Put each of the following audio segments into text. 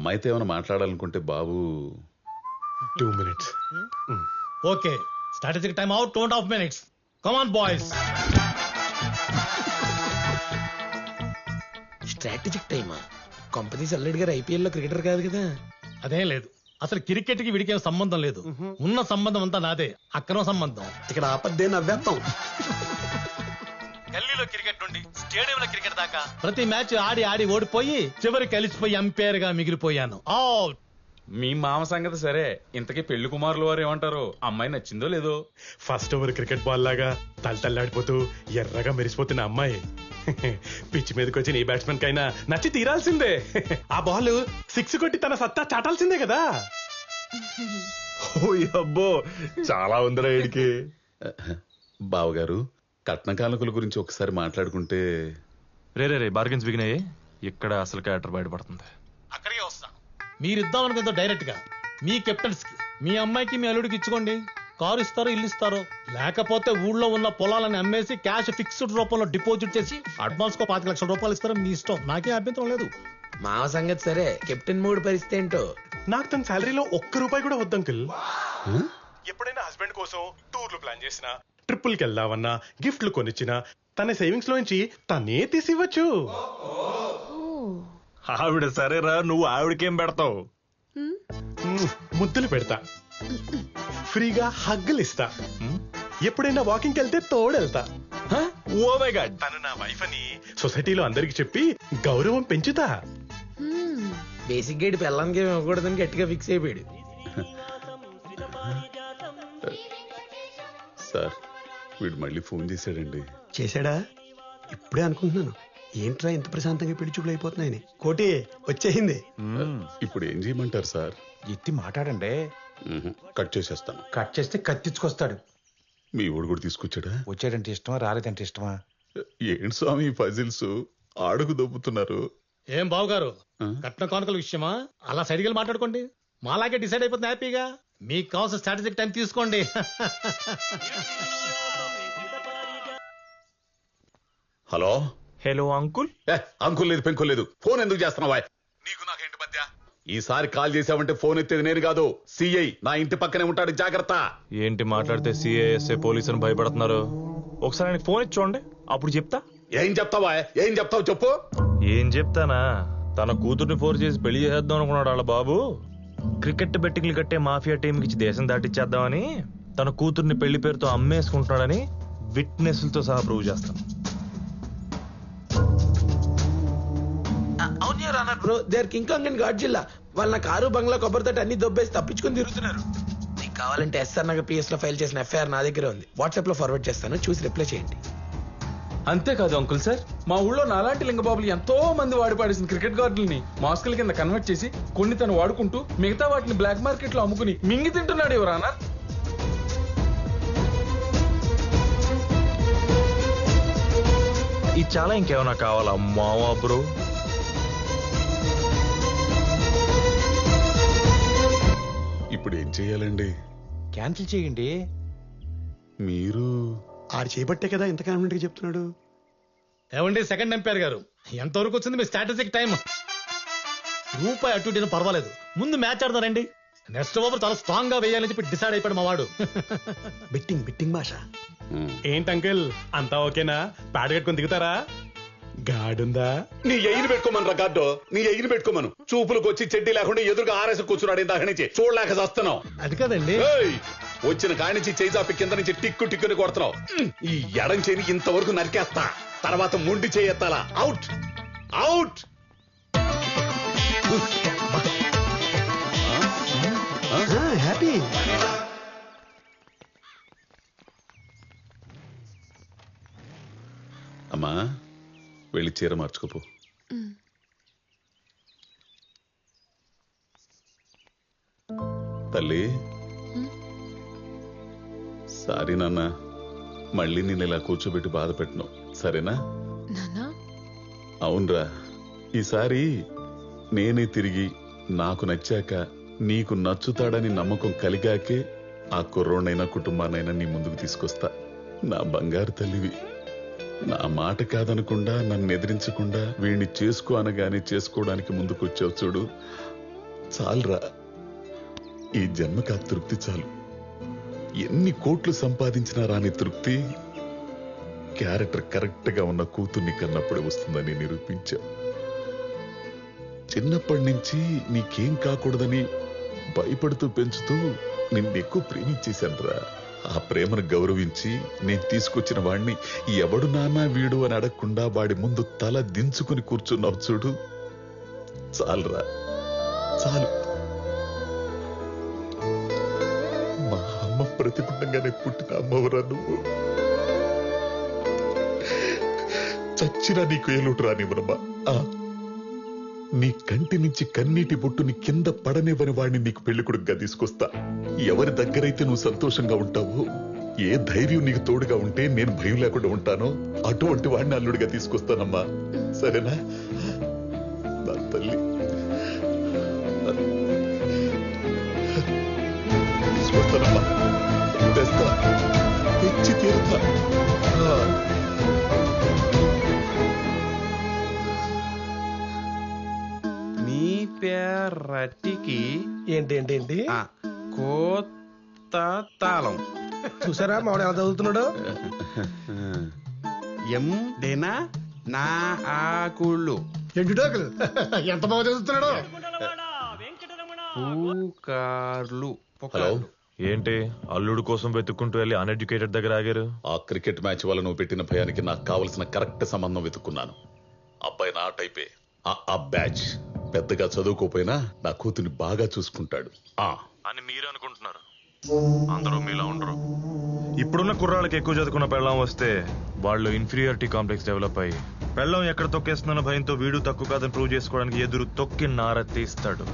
అమ్మాయితో ఏమైనా మాట్లాడాలనుకుంటే బాబు 2 minutes. Okay strategic time out 2.5 minutes. Come on boys. Strategic టైమా? Companies అల్లుడి గారు ఐపీఎల్ లో క్రికెటర్ కాదు కదా. అదేం లేదు, అసలు క్రికెట్ కి వీడికి ఏం సంబంధం లేదు. ఉన్న సంబంధం అంతా నాదే, అక్రమ సంబంధం. ఇక్కడ ఆపద్దే నవ్వేస్తాం. గల్లీలో క్రికెట్ నుండి స్టేడియంలో క్రికెట్ దాకా ప్రతి మ్యాచ్ ఆడి ఆడి ఓడిపోయి చివరికి కలిసిపోయి అంపైర్ గా మిగిలిపోయాను. అవుట్. మీ మామ సంగతి సరే, ఇంతకీ పెళ్లి కుమారులు వారు ఏమంటారు? అమ్మాయి నచ్చిందో లేదో? ఫస్ట్ ఓవర్ క్రికెట్ బాల్ లాగా తల్లడిపోతూ ఎర్రగా మెరిసిపోతున్న అమ్మాయి పిచ్ మీదకి వచ్చి నీ బ్యాట్స్మెన్ కైనా నచ్చి తీరాల్సిందే. ఆ బాల్ 6 కొట్టి తన సత్తా చాటాల్సిందే కదా. అబ్బో చాలా ఉందిరా వీడికి. బావగారు, కట్న కానుకల గురించి ఒకసారి మాట్లాడుకుంటే. రే బార్గెన్స్ బిగినాయి. ఇక్కడ అసలు క్యారెక్టర్ బయటపడుతుంది. అక్కడికే వస్తా. మీరిద్దాం అనుకుందో డైరెక్ట్ గా మీ కెప్టెన్స్ కి, మీ అమ్మాయికి మీ అల్లుడికి ఇచ్చుకోండి. కారు ఇస్తారో ఇల్లు ఇస్తారో, లేకపోతే ఊళ్ళో ఉన్న పొలాలని అమ్మేసి క్యాష్ ఫిక్స్డ్ రూపంలో డిపాజిట్ చేసి అడ్వాన్స్ కో 5 లక్షల రూపాయలు ఇస్తారో మీ ఇష్టం, నాకే అభ్యంతరం లేదు. మావ సంగతి సరే, కెప్టెన్ మూడు పరిస్థితి ఏంటో? నాకు తన శాలరీలో ₹1 కూడా వద్దు అంకుల్. ఎప్పుడైనా హస్బెండ్ కోసం టూర్లు ప్లాన్ చేసినా, ట్రిప్పుల్కి వెళ్దామన్నా, గిఫ్ట్లు కొనిచ్చినా తన సేవింగ్స్ లోంచి తనే తీసివ్వచ్చు. ఆవిడ సరేరా, నువ్వు ఆవిడకేం పెడతావు? ముద్దులు పెడతా, ఫ్రీగా హగ్గులు ఇస్తా, ఎప్పుడైనా వాకింగ్ వెళ్తే తోడెళ్తా. ఓ మై గాడ్, తను నా వైఫ్ అని సొసైటీలో అందరికి చెప్పి గౌరవం పెంచుతా. బేసిక్ గైడ్ పిల్లలకి ఇవ్వకూడదని గట్టిగా ఫిక్స్ అయిపోయాడు. సార్, వీడు మళ్ళీ ఫోన్ చేశాడండి. చేశాడా? ఇప్పుడే అనుకుంటున్నాను, ఏంట్రా ఇంత ప్రశాంతంగా పెళ్లి చూపులు అయిపోతున్నాయని. కోటి వచ్చేసింది. ఇప్పుడు ఏం చేయమంటారు సార్? ఎత్తి మాట్లాడండి. కట్ చేసేస్తాను. కట్ చేస్తే కత్తిచ్చుకొస్తాడు. మీ ఊడు కూడా తీసుకొచ్చాడా? వచ్చాడంటే ఇష్టమా, రాలేదంటే ఇష్టమా? ఏంటి స్వామి ఫజిల్స్ ఆడుకు దొబ్బుతున్నారు? ఏం బావు గారు, కట్న కానుకల విషయమా అలా సైడ్కి వెళ్ళి మాట్లాడుకోండి. మాలాగే డిసైడ్ అయిపోతుంది హ్యాపీగా. మీకు కావాల్సిన స్ట్రాటజిక్ టైం తీసుకోండి. హలో. Hello uncle. అంకుల్ లేదు, పెంకుల్ లేదు. ఫోన్ ఎందుకు చేస్తున్నావా? నీకు నాకేంటి మధ్య? ఈసారి కాల్ చేసావంటే ఫోన్ ఎత్తేది నేను కాదు, సిఐ నా ఇంటి పక్కనే ఉంటాడు, జాగ్రత్త. ఏంటి మాట్లాడితే సిఐఎస్ఏ పోలీసు అని భయపడుతున్నారు? ఒకసారి ఆయనకి ఫోన్ ఇచ్చి చూడండి, అప్పుడు చెప్తా. ఏం చెప్తావా? ఏం చెప్తావు చెప్పు. ఏం చెప్తానా? తన కూతుర్ని ఫోర్స్ చేసి పెళ్లి చేద్దాం అనుకున్నాడు వాళ్ళ బాబు. క్రికెట్ బెట్టింగ్లు కట్టే మాఫియా టీంకి ఇచ్చి దేశం దాటిచ్చేద్దామని తన కూతుర్ని పెళ్లి పేరుతో అమ్మేసుకుంటున్నాడని విట్నెస్లతో సహా ప్రూవ్ చేస్తాను. Bro, they are King Kong and Godzilla. వాళ్ళ నా కారు బంగ్లా కొబ్బరితోటి అన్ని దొబ్బేసి తప్పించుకొని తిరుగుతున్నారు. నీకు కావాలంటే ఎస్ఆర్ నగర్ పిఎస్ లో ఫైల్ చేసిన ఎఫ్ఐఆర్ నా దగ్గర ఉంది, వాట్సాప్ లో ఫార్వర్డ్ చేస్తాను, చూసి రిప్లై చేయండి. అంతేకాదు అంకుల్ సార్, మా ఊళ్ళో నాలాంటి లింగబాబులు ఎంతో మంది వాడి పాడేసిన క్రికెట్ గార్డుల్ని మాస్కుల కింద కన్వర్ట్ చేసి కొన్ని తను వాడుకుంటూ మిగతా వాటిని బ్లాక్ మార్కెట్ లో అమ్ముకుని మింగి తింటున్నాడు ఎవరానా. ఇది చాలా ఇంకేమైనా కావాలా మావా బ్రో? ఇప్పుడు ఏం చెయ్యాలండి? క్యాన్సిల్ చేయండి. మీరు ఆడు చేపట్టే కదా ఇంత కాన్ఫిడెంట్ గా చెప్తున్నాడు. ఏమండి సెకండ్ ఎంపైర్ గారు, ఎంతవరకు వచ్చింది మీ స్ట్రాటజిక్ టైం? రూపాయి అటు ఇటు పర్వాలేదు, ముందు మ్యాచ్ ఆడతారండి. నెక్స్ట్ ఓవర్ చాలా స్ట్రాంగ్ గా వేయాలని చెప్పి డిసైడ్ అయిపోయాడు మా వాడు. బెట్టింగ్ భాష. ఏంటి అంకుల్, అంతా ఓకేనా? ప్యాడ్ కట్టుకొని దిగుతారా? గాడుందా? నీ ఎయిని పెట్టుకోమను రా గాడ్డో, నీ ఎయిని పెట్టుకోమను. చూపులకు వచ్చి చెడ్డీ లేకుండా ఎదురుగా ఆరేసి కూర్చున్నాడు ఇందాక నుంచి, చూడలేక చేస్తున్నావు. అది కదండి, వచ్చిన కాడి నుంచి చేజాపి కింద నుంచి టిక్కు టిక్కుని కొడుతున్నావు. ఈ ఎడం చేని ఇంతవరకు నరికేస్తా, తర్వాత ముండి చేయెత్తాలా. Out out. హ్యాపీ. అమ్మా, వెళ్ళి చీర మార్చుకోపో. తల్లి, సారీ నాన్న, మళ్ళీ నేను ఇలా కూర్చోబెట్టి బాధ పెట్టను, సరేనా? అవునరా, ఈసారి నేనే తిరిగి నాకు నచ్చాక నీకు నచ్చుతాడని నమ్మకం కలిగాకే ఆ కుర్రోనైనా కుటుంబానైనా నీ ముందుకు తీసుకొస్తా. నా బంగారు తల్లివి. నా మాట కాదనకుండా, నన్ను ఎదిరించకుండా వీణ్ణి చేసుకో అనగానే చేసుకోవడానికి ముందుకు వచ్చావు చూడు, చాలురా, ఈ జన్మకి ఆ తృప్తి చాలు. ఎన్ని కోట్లు సంపాదించినా రాని తృప్తి క్యారెక్టర్ కరెక్ట్ గా ఉన్న కూతుర్ని కన్నప్పుడే వస్తుందని నిరూపించా. చిన్నప్పటి నుంచి నీకేం కాకూడదని భయపడుతూ పెంచుతూ నిన్నెక్కువ ప్రేమించేశానురా. ఆ ప్రేమను గౌరవించి నేను తీసుకొచ్చిన వాణ్ణి ఎవడు నాన్నా వీడు అని అడగకుండా వాడి ముందు తల దించుకుని కూర్చున్నావు చూడు, చాలురా, చాలు. మా అమ్మ ప్రతిబింబంగానే పుట్టిన అమ్మవరా నువ్వు. చచ్చినా నీకు ఏలుటు రానివ్వనమ్మా. నీ కంటి నుంచి కన్నీటి బొట్టుని కింద పడనివ్వని వాడిని నీకు పెళ్లికొడుకుగా తీసుకొస్తా. ఎవరి దగ్గరైతే నువ్వు సంతోషంగా ఉంటావో, ఏ ధైర్యం నీకు తోడుగా ఉంటే నేను భయం లేకుండా ఉంటానో అటువంటి వాడిని అల్లుడిగా తీసుకొస్తానమ్మా. సరేనా నా తల్లి? తీసుకొస్తానమ్మా, తెస్తా, తెచ్చి తీరుతా. నీ పేరటికి ఏంటి కోత తాళం. చూసారా మావాడు ఎలా చదువుతున్నాడు? ఎం డేనా నా ఆకుళ్ళు ఎండుటోకలు ఎంత బాగా చదువుతున్నాడు. పూకార్లు హలో, ఏంటి అల్లుడు కోసం వెతుక్కుంటూ వెళ్ళి అన్ఎడ్యుకేటెడ్ దగ్గర ఆగారు? ఆ క్రికెట్ మ్యాచ్ వల్ల నువ్వు పెట్టిన భయానికి నాకు కావలసిన కరెక్ట్ సంబంధం వెతుక్కున్నాను. అబ్బాయి నా టైపే. ఆ బ్యాచ్ పెద్దగా చదువుకోపోయినా నా కూతుర్ని బాగా చూసుకుంటాడు అని మీరు అనుకుంటున్నారు. అందరూ మీలా ఉండరు. ఇప్పుడున్న కుర్రాళ్ళకి ఎక్కువ చదువుకున్న పెళ్ళం వస్తే వాళ్ళు ఇన్ఫీరియారిటీ కాంప్లెక్స్ డెవలప్ అయ్యి పెళ్ళం ఎక్కడ తొక్కేస్తున్న భయంతో వీడు తక్కువ కాదని ప్రూవ్ చేసుకోవడానికి ఎదురు తొక్కి నార తీస్తాడు.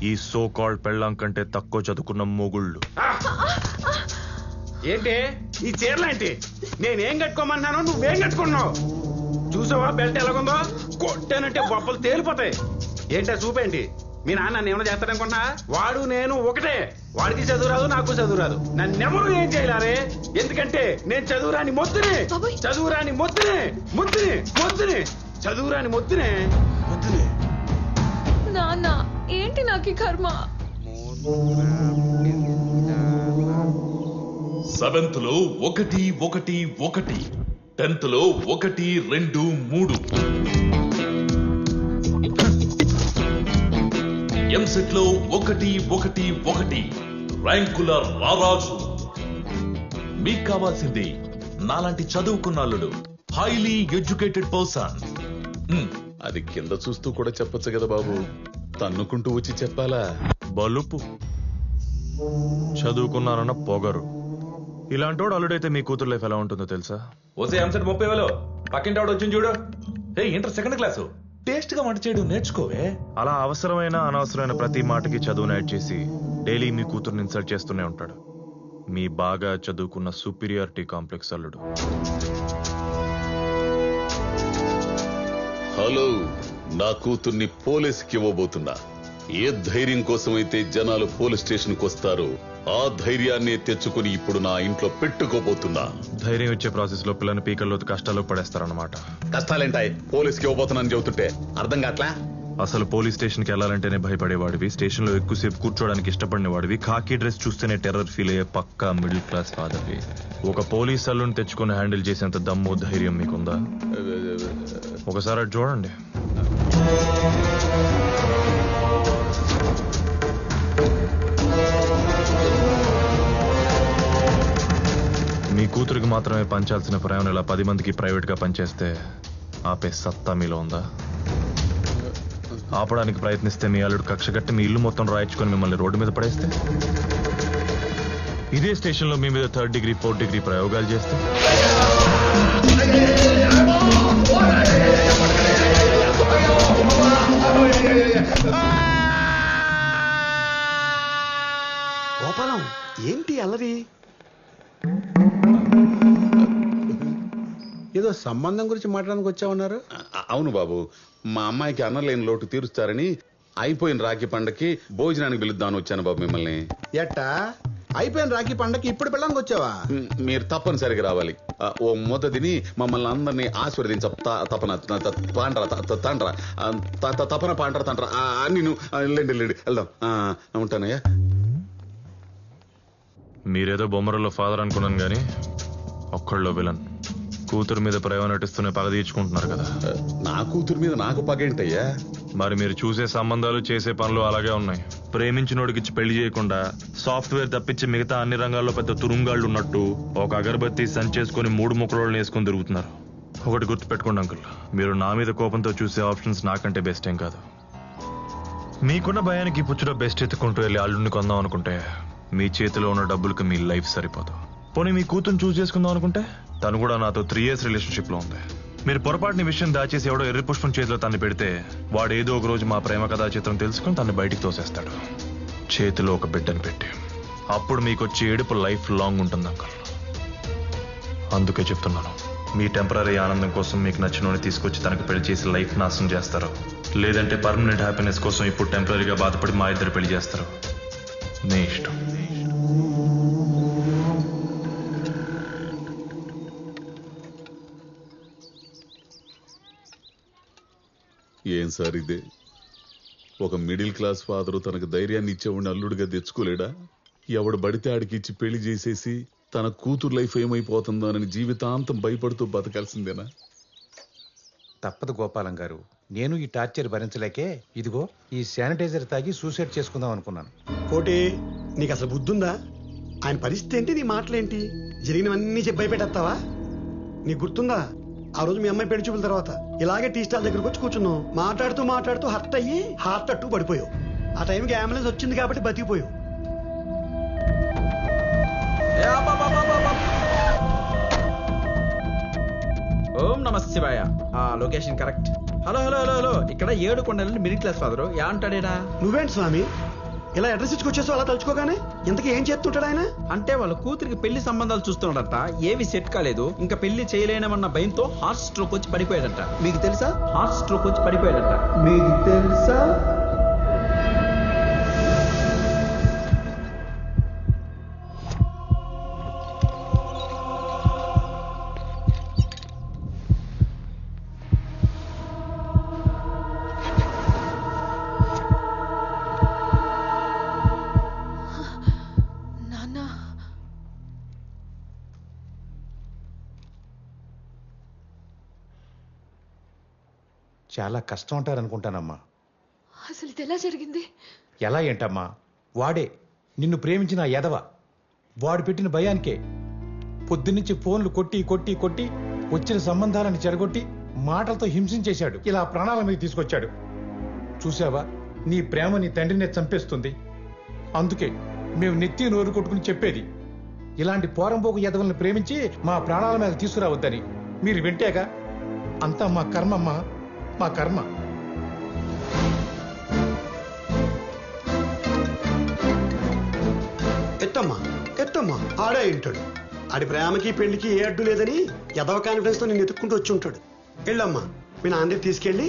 ఈ సో కాల్డ్ పెళ్ళం కంటే తక్కువ చదువుకున్న మొగుళ్ళు. ఏంటి ఈ చీరలేంటి? నేనేం కట్టుకోమన్నానో నువ్వేం కట్టుకున్నావు? చూసావా బెల్ట్ ఎలాగుందో? కొట్టానంటే బొప్పలు తేలిపోతాయి. ఏంటో చూపేంటి? మీ నాన్న నన్ను ఏమైనా చేస్తాడనుకున్నా? వాడు నేను ఒకటే. వాడికి చదువు రాదు, నాకు చదువు రాదు. నన్నెవరు ఏం చేయలేరే. ఎందుకంటే నేను చదువురాని మొద్దునే, చదువురాని మొద్దునే, మొద్దునే, మొద్దునే, చదువురాని మొద్దునే, మొద్దునే. నాన్న ఏంటి నాకు ఈ కర్మ? 7th లో 1 1 1, 10th లో 1 2 3, ఎంసెట్ లో 1 1 1, ర్యాంకుల రారాజు. మీకు కావాల్సింది నాలాంటి చదువుకున్న అల్లుడు, హైలీ ఎడ్యుకేటెడ్ పర్సన్. అది కింద చూస్తూ కూడా చెప్పొచ్చు కదా బాబు, తన్నుకుంటూ వచ్చి చెప్పాలా? బలుపు, చదువుకున్నారన్న పొగరు. ఇలాంటోడు అల్లుడైతే మీ కూతురు లైఫ్ ఎలా ఉంటుందో తెలుసా? ఓసే ఎంసెట్ 30,000 పక్కింటి ఆవిడ వచ్చింది చూడు. ఇంటర్ 2nd క్లాసు టేస్ట్ గా వంట చేయడం నేర్చుకోవే. అలా అవసరమైన అనవసరమైన ప్రతి మాటకి చదువును యాడ్ చేసి డైలీ మీ కూతురుని ఇన్సల్ట్ చేస్తూనే ఉంటాడు మీ బాగా చదువుకున్న సుపీరియారిటీ కాంప్లెక్స్ అల్లుడు. హలో, నా కూతుర్ని పోలీసుకి ఇవ్వబోతున్నా. ఏ ధైర్యం కోసమైతే జనాలు పోలీస్ స్టేషన్ కు వస్తారో ఆ ధైర్యాన్ని తెచ్చుకుని ఇప్పుడు నా ఇంట్లో పెట్టుకోబోతున్నా. ధైర్యం ఇచ్చే ప్రాసెస్ లో పిల్లని పీకల్లో కష్టాలు పడేస్తారన్నమాట. కష్టాలేంటాయి? పోలీసుకి ఇవ్వబోతున్నాను చెబుతుంటే అర్థం కావట్లా? అసలు పోలీస్ స్టేషన్ కి వెళ్లాలంటేనే భయపడేవాడివి, స్టేషన్ లో ఎక్కువసేపు కూర్చోడానికి ఇష్టపడిన వాడివి, ఖాకీ డ్రెస్ చూస్తేనే టెర్రర్ ఫీల్ అయ్యే పక్కా మిడిల్ క్లాస్ ఫాదర్వి. ఒక పోలీస్ అల్లుని తెచ్చుకుని హ్యాండిల్ చేసేంత దమ్ము ధైర్యం మీకుందా? ఒకసారి అటు చూడండి. మీ కూతురికి మాత్రమే పంచాల్సిన ప్రేమను ఇలా 10 మందికి ప్రైవేట్ గా పనిచేస్తే ఆపే సత్తా మీలో ఉందా? ఆపడానికి ప్రయత్నిస్తే మీ అల్లుడు కక్ష కట్టి మీ ఇల్లు మొత్తం రాయించుకొని మిమ్మల్ని రోడ్డు మీద పడేస్తే, ఇదే స్టేషన్ లో మీ మీద 3rd డిగ్రీ 4th డిగ్రీ ప్రయోగాలు చేస్తే, గోపాలం ఏంటి అల్లరి? ఏదో సంబంధం గురించి మాట్లాడడానికి వచ్చామన్నారు. అవును బాబు, మా అమ్మాయికి అన్నలేని లోటు తీరుస్తారని అయిపోయిన రాఖీ పండక్కి భోజనానికి పిలుద్దామని వచ్చాను బాబు మిమ్మల్ని. ఎట్టా అయిపోయిన రాఖీ పండగకి ఇప్పుడు పిల్లలకి వచ్చావా? మీరు తప్పనిసరిగా రావాలి. ఓ మొదటి తిని మమ్మల్ని అందరినీ ఆశీర్వదించ తపన తపన పాండ్ర తండ్ర నేను లేండి వెళ్దాం. ఉంటానయ్యా. మీరేదో బొమ్మరలో ఫాదర్ అనుకున్నాను గానీ ఒక్కళ్ళో విలన్. కూతురు మీద ప్రేమ నటిస్తూనే పగ తీర్చుకుంటున్నారు కదా. నా కూతురు మీద నాకు పగేంటయ్యా? మరి మీరు చూసే సంబంధాలు చేసే పనులు అలాగే ఉన్నాయి. ప్రేమించినోడికిచ్చి పెళ్లి చేయకుండా సాఫ్ట్వేర్ తప్పించి మిగతా అన్ని రంగాల్లో పెద్ద తురుంగాళ్ళు ఉన్నట్టు ఒక అగరబత్తి సంచేసుకుని 3 ముక్కలు వేసుకుని తిరుగుతున్నారు. ఒకటి గుర్తుపెట్టుకోండి అంకుల్, మీరు నా మీద కోపంతో చూసే ఆప్షన్స్ నాకంటే బెస్ట్ ఏం కాదు. మీకున్న భయానికి పుచ్చులో బెస్ట్ ఎత్తుకుంటూ వెళ్ళి అల్లుడిని కొందాం అనుకుంటే మీ చేతిలో ఉన్న డబ్బులకు మీ లైఫ్ సరిపోదు. పోనీ మీ కూతురు చూస్ చేసుకుందాం అనుకుంటే తను కూడా నాతో 3 years రిలేషన్షిప్ లో ఉంది. మీరు పొరపాటుని విషయం దాచేసి ఎవడో ఎర్రి పుష్పం చేతిలో తన్ని పెడితే వాడు ఏదో ఒక రోజు మా ప్రేమ కథా చిత్రం తెలుసుకుని తన్ని బయటికి తోసేస్తాడు, చేతిలో ఒక బిడ్డని పెట్టి. అప్పుడు మీకు వచ్చే ఏడుపు లైఫ్ లాంగ్ ఉంటుంది అంకల్. అందుకే చెప్తున్నాను, మీ టెంపరీ ఆనందం కోసం మీకు నచ్చినోని తీసుకొచ్చి తనకు పెళ్లి చేసి లైఫ్ నాశనం చేస్తారు, లేదంటే పర్మనెంట్ హ్యాపీనెస్ కోసం ఇప్పుడు టెంపరీగా బాధపడి మా ఇద్దరు పెళ్లి చేస్తారు. నీ ఇష్టం. ఏం సార్ ఇదే? ఒక మిడిల్ క్లాస్ ఫాదరు తనకు ధైర్యాన్ని ఇచ్చేవాడిని అల్లుడిగా తెచ్చుకోలేడా? ఎవడు బడితే ఆడికి ఇచ్చి పెళ్లి చేసేసి తన కూతురు లైఫ్ ఏమైపోతుందో అని జీవితాంతం భయపడుతూ బతకాల్సిందేనా? తప్పదు గోపాలం గారు, నేను ఈ టార్చర్ భరించలేకే ఇదిగో ఈ శానిటైజర్ తాగి సూసైడ్ చేసుకుందాం అనుకున్నాను. కోటి, నీకు అసలు బుద్ధుందా? ఆయన పరిస్థితి ఏంటి, నీ మాటలేంటి? జరిగినవన్నీ చెప్పి భయపెట్టేస్తావా? నీకు గుర్తుందా ఆ రోజు మీ అమ్మాయి పెళ్లి చూపుల తర్వాత ఇలాగే టీ స్టాల్ దగ్గరకు వచ్చి కూర్చున్నావు. మాట్లాడుతూ హర్ట్ అయ్యి హార్ట్ అట్టు పడిపోయావు. ఆ టైంకి అంబులెన్స్ వచ్చింది కాబట్టి బతికిపోయావు. ఓం నమ శివాయ. Location correct. హలో, ఇక్కడ 7 కొండల మిడిల్ క్లాస్ ఫాదరు యా అంటాడేనా? నువ్వేంటి స్వామి ఇలా అడ్రస్ ఇచ్చుకొచ్చేసావు అలా తలుచుకోగానే? ఇంతకీ ఏం చేస్తుంటాడు ఆయన? అంటే వాళ్ళ కూతురికి పెళ్లి సంబంధాలు చూస్తున్నాడట, ఏవి సెట్ కాలేదు, ఇంకా పెళ్లి చేయలేనమన్న భయంతో హార్ట్ స్ట్రోక్ వచ్చి పడిపోయాడట. మీకు తెలుసా? హార్ట్ స్ట్రోక్ వచ్చి పడిపోయాడట. మీకు తెలుసా? చాలా కష్టం అంటారు అనుకుంటానమ్మా. అసలు ఇది ఎలా జరిగింది? ఎలా ఏంటమ్మా, వాడే నిన్ను ప్రేమించిన ఆ ఎదవ. వాడు పెట్టిన భయానికే పొద్దున్నుంచి ఫోన్లు కొట్టి వచ్చిన సంబంధాలను చెడగొట్టి మాటలతో హింసించేశాడు. ఇలా ప్రాణాల మీద తీసుకొచ్చాడు. చూసావా, నీ ప్రేమ నీ తండ్రినే చంపేస్తుంది. అందుకే మేము నెత్తి నోరు కొట్టుకుని చెప్పేది, ఇలాంటి పోరంపోకు ఎదవల్ని ప్రేమించి మా ప్రాణాల మీద తీసుకురావద్దని. మీరు వింటేగా అంతా మా కర్మమ్మా, మా కర్మ. ఎత్తమ్మా ఆడే ఉంటాడు. ఆడి ప్రేమకి పెళ్లికి ఏ అడ్డు లేదని ఎదవ కాన్ఫిడెన్స్ తో నేను ఎత్తుక్కుంటూ వచ్చి ఉంటాడు. వెళ్ళమ్మా, మీ నాన్న తీసుకెళ్ళి,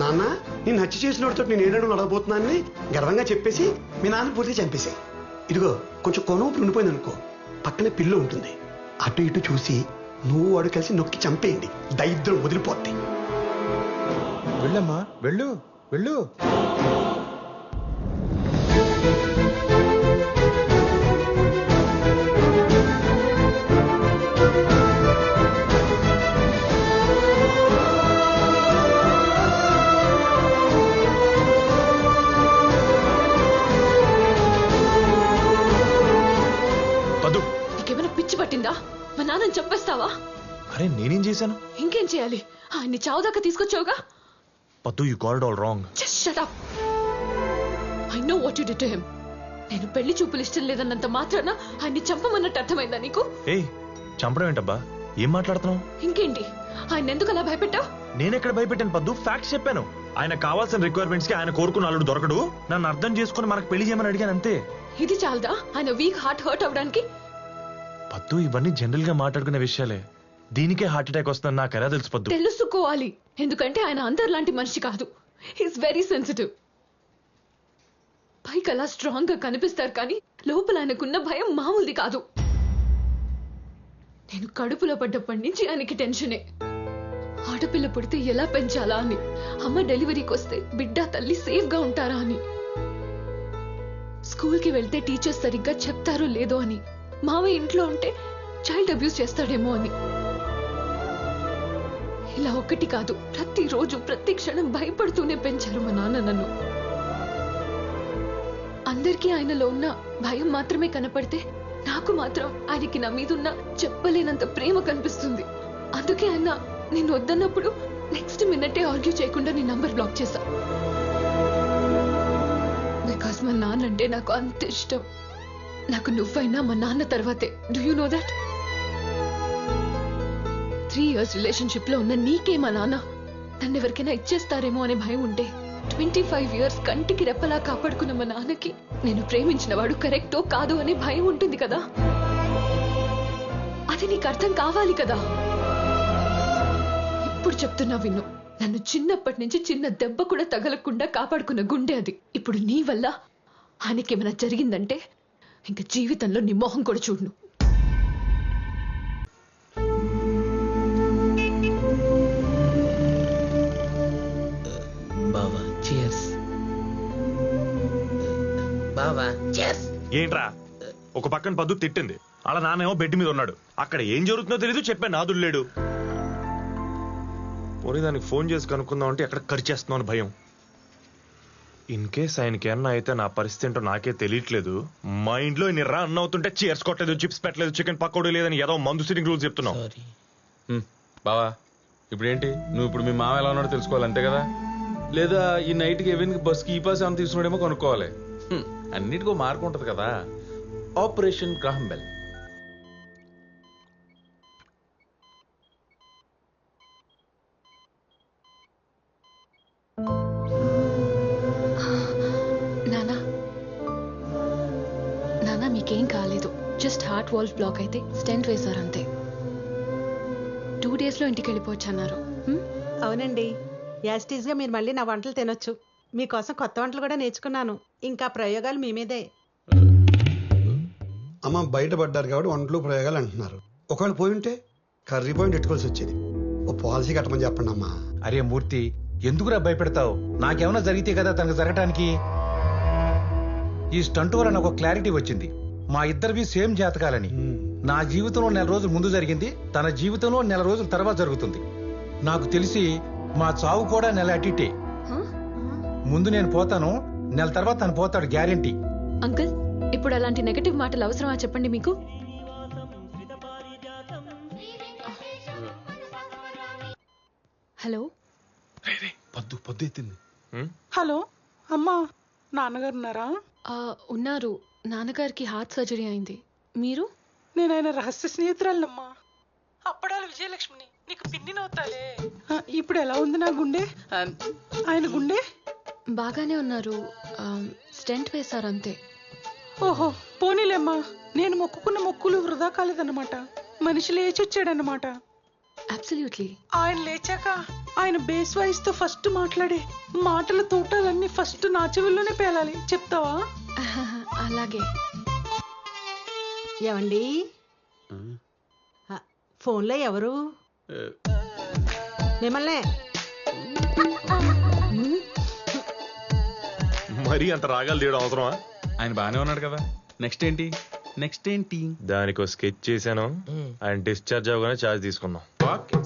నాన్న నేను హత్య చేసినోడితో నేను ఏడాడు నడవబోతున్నానని గర్వంగా చెప్పేసి మీ నాన్న పూర్తిగా చంపేశాయి. ఇదిగో కొంచెం కొనూపు ఉండిపోయింది అనుకో, పక్కనే పిల్లు ఉంటుంది, అటు ఇటు చూసి నువ్వు వాడు కలిసి నొక్కి చంపేయండి, దరిద్రం వదిలిపోద్ది. వెళ్ళమ్మా, వెళ్ళు. పద్దు, నీకేమైనా పిచ్చి పట్టిందా? మా నాన్నని చంపేస్తావా? అరే నేనేం చేశాను? ఇంకేం చేయాలి? ఆయన్ని చావుదాకా తీసుకొచ్చావుగా. పద్దు, you got it all wrong. Just shut up. I know what you did to him. నేను పెళ్లి చూపులు ఇష్టం లేదన్నంత మాత్రాన ఆయన్ని చంపమన్నట్టు అర్థమైందా నీకు? ఏయ్, చంపడం ఏంటబ్బా? ఏం మాట్లాడుతున్నావు? ఇంకేంటి, ఆయన ఎందుకు అలా భయపెట్టావు? నేనెక్కడ భయపెట్టాను పద్దు? ఫ్యాక్ట్స్ చెప్పాను. ఆయన కావాల్సిన రిక్వైర్మెంట్స్ కి ఆయన కోరుకున్న అల్లుడు దొరకడు, నన్ను అర్థం చేసుకుని మనకు పెళ్లి చేయమని అడిగాను అంతే. ఇది చాలదా ఆయన వీక్ హార్ట్ హర్ట్ అవడానికి? పద్దు, ఇవన్నీ జనరల్ గా మాట్లాడుకునే విషయాలే. దీనికే హార్ట్ అటాక్ వస్తుందని నాకు ఎలా తెలుసు పద్దు? తెలుసుకోవాలి, ఎందుకంటే ఆయన అందరిలాంటి మనిషి కాదు. He's very sensitive. పైకి అలా స్ట్రాంగ్ గా కనిపిస్తారు కానీ లోపల ఆయనకున్న భయం మామూలుది కాదు. నేను కడుపులో పడ్డప్పటి నుంచి ఆయనకి టెన్షనే. ఆడపిల్ల పుడితే ఎలా పెంచాలా అని, అమ్మ డెలివరీకి వస్తే బిడ్డ తల్లి సేఫ్ గా ఉంటారా అని, స్కూల్ కి వెళ్తే టీచర్స్ సరిగ్గా చెప్తారో లేదో అని, మావయ్య ఇంట్లో ఉంటే చైల్డ్ అబ్యూస్ చేస్తాడేమో అని. ఇలా ఒక్కటి కాదు, ప్రతిరోజు ప్రతి క్షణం భయపడుతూనే పెంచారు మా నాన్న నన్ను. అందరికీ ఆయనలో ఉన్న భయం మాత్రమే కనపడితే నాకు మాత్రం ఆయనకి నా మీదున్న చెప్పలేనంత ప్రేమ కనిపిస్తుంది. అందుకే ఆయన నేను వద్దన్నప్పుడు నెక్స్ట్ మినిటే ఆర్గ్యూ చేయకుండా నీ నంబర్ బ్లాక్ చేశా. బికాస్ మా నాన్న అంటే నాకు అంత ఇష్టం. నాకు నువ్వైనా మా నాన్న తర్వాతే. Do you know that? 3 years relationship లో ఉన్న నీకే మా నాన్న నన్ను ఎవరికైనా ఇచ్చేస్తారేమో అనే భయం ఉంటే 25 years కంటికి రెప్పలా కాపాడుకున్న మా నాన్నకి నేను ప్రేమించిన వాడు కరెక్టో కాదో అనే భయం ఉంటుంది కదా. అది నీకు అర్థం కావాలి కదా. ఇప్పుడు చెప్తున్నా విన్ను. నన్ను చిన్నప్పటి నుంచి చిన్న దెబ్బ కూడా తగలకుండా కాపాడుకున్న గుండె అది. ఇప్పుడు నీ వల్ల ఆయనకేమైనా జరిగిందంటే ఇంక జీవితంలో నీ మొహం కూడా చూడను. బావా cheers. బావా cheers. ఏంట్రా ఒక పక్కన పద్దు తిట్టింది, అలా నానేమో బెడ్ మీద ఉన్నాడు. అక్కడ ఏం జరుగుతుందో తెలీదు, చెప్పే నాదుడు లేడు. పోనీ దానికి ఫోన్ చేసి కనుక్కుందాం అంటే ఎక్కడ ఖర్చేస్తున్నావు అని భయం. ఇన్ కేస్ ఆయనకి ఏమన్నా అయితే నా పరిస్థితి ఏంటో నాకే తెలియట్లేదు. మా ఇంట్లో ఇన్ని రా అన్న అవుతుంటే చీర్స్ కొట్టలేదు, చిప్స్ పెట్టలేదు, చికెన్ పకోడీ లేదని ఏదో మందు సిట్టింగ్ రూల్స్ చెప్తున్నావు. బావా ఇప్పుడు ఏంటి, నువ్వు ఇప్పుడు మీ మామ ఎలా ఉన్నాడో తెలుసుకోవాలి అంతే కదా? లేదా ఈ నైట్కి ఎవరికి బస్కి ఈ పాస్ ఏమైనా తీసుకున్నాడేమో కనుక్కోవాలి. అన్నిటికో మార్పు ఉంటుంది కదా. Operation Graham bell. నానా మీకేం కాలేదు, జస్ట్ హార్ట్ వాల్వ్ బ్లాక్ అయితే స్టెంట్ వేశారు అంతే. 2 days లో ఇంటికి వెళ్ళిపోవచ్చు అన్నారు. అవునండి, యాస్టీజ్గా మీరు మళ్ళీ నా వంటలు తినొచ్చు. మీకోసం కొత్త వంటలు కూడా నేర్చుకున్నాను. ఇంకా ప్రయోగాలు మీ మీదే. అమ్మ బయటపడ్డారు కాబట్టి వంటలు ప్రయోగాలు అంటున్నారు. ఒకవేళ పోయి ఉంటే కర్రీ పాయింట్ పెట్టుకోవాల్సి వచ్చేది. ఓ పాలసీ కట్టమని చెప్పండి అమ్మా. అరే మూర్తి, ఎందుకురా భయపెడతావు? నాకేమైనా జరిగితే కదా తనకు జరగటానికి. ఈ స్టంట్ వల్ల నాకు క్లారిటీ వచ్చింది. మా ఇద్దరివి సేమ్ జాతకాలని. నా జీవితంలో 4 రోజులు ముందు జరిగింది, తన జీవితంలో 4 రోజుల తర్వాత జరుగుతుంది. నాకు తెలిసి మా చావు కూడా 1 నెల అటిటే. ముందు నేను పోతాను, 1 నెల తర్వాత తను పోతాడు, గ్యారెంటీ. అంకుల్, ఇప్పుడు అలాంటి నెగటివ్ మాటలు అవసరమా చెప్పండి మీకు? హలో పొద్దు ఎత్తింది. హలో అమ్మా, నాన్నగారు ఉన్నారా? ఉన్నారు. నాన్నగారికి హార్ట్ సర్జరీ అయింది. మీరు? నేను ఆయన రహస్య స్నేహితురాలమ్మా, అప్పడాల విజయలక్ష్మిని. నీకు పిన్నినవుతాలే. ఇప్పుడు ఎలా ఉంది నా గుండె? ఆయన గుండె బాగానే ఉన్నారు, స్టెంట్ వేశారు అంతే. ఓహో పోనీలేమ్మా, నేను మొక్కుకున్న మొక్కులు వృధా కాలేదన్నమాట. మనిషి లేచొచ్చాడన్నమాట. అబ్సల్యూట్లీ. ఆయన లేచాక ఆయన బేస్ వాయిస్ తో ఫస్ట్ మాట్లాడే మాటల తోటాలన్నీ ఫస్ట్ నా చెవుల్లోనే పేలాలి. చెప్తావా? అలాగే. ఏమండి, ఫోన్లో ఎవరు? మిమ్మల్నే. మరీ అంత రాగాలు తీయడం అవసరమా? ఆయన బాగానే ఉన్నాడు కదా. నెక్స్ట్ ఏంటి? దానికి స్కెచ్ చేశాను. ఆయన డిశ్చార్జ్ అవగానే ఛార్జ్ తీసుకుందాం. ఓకే.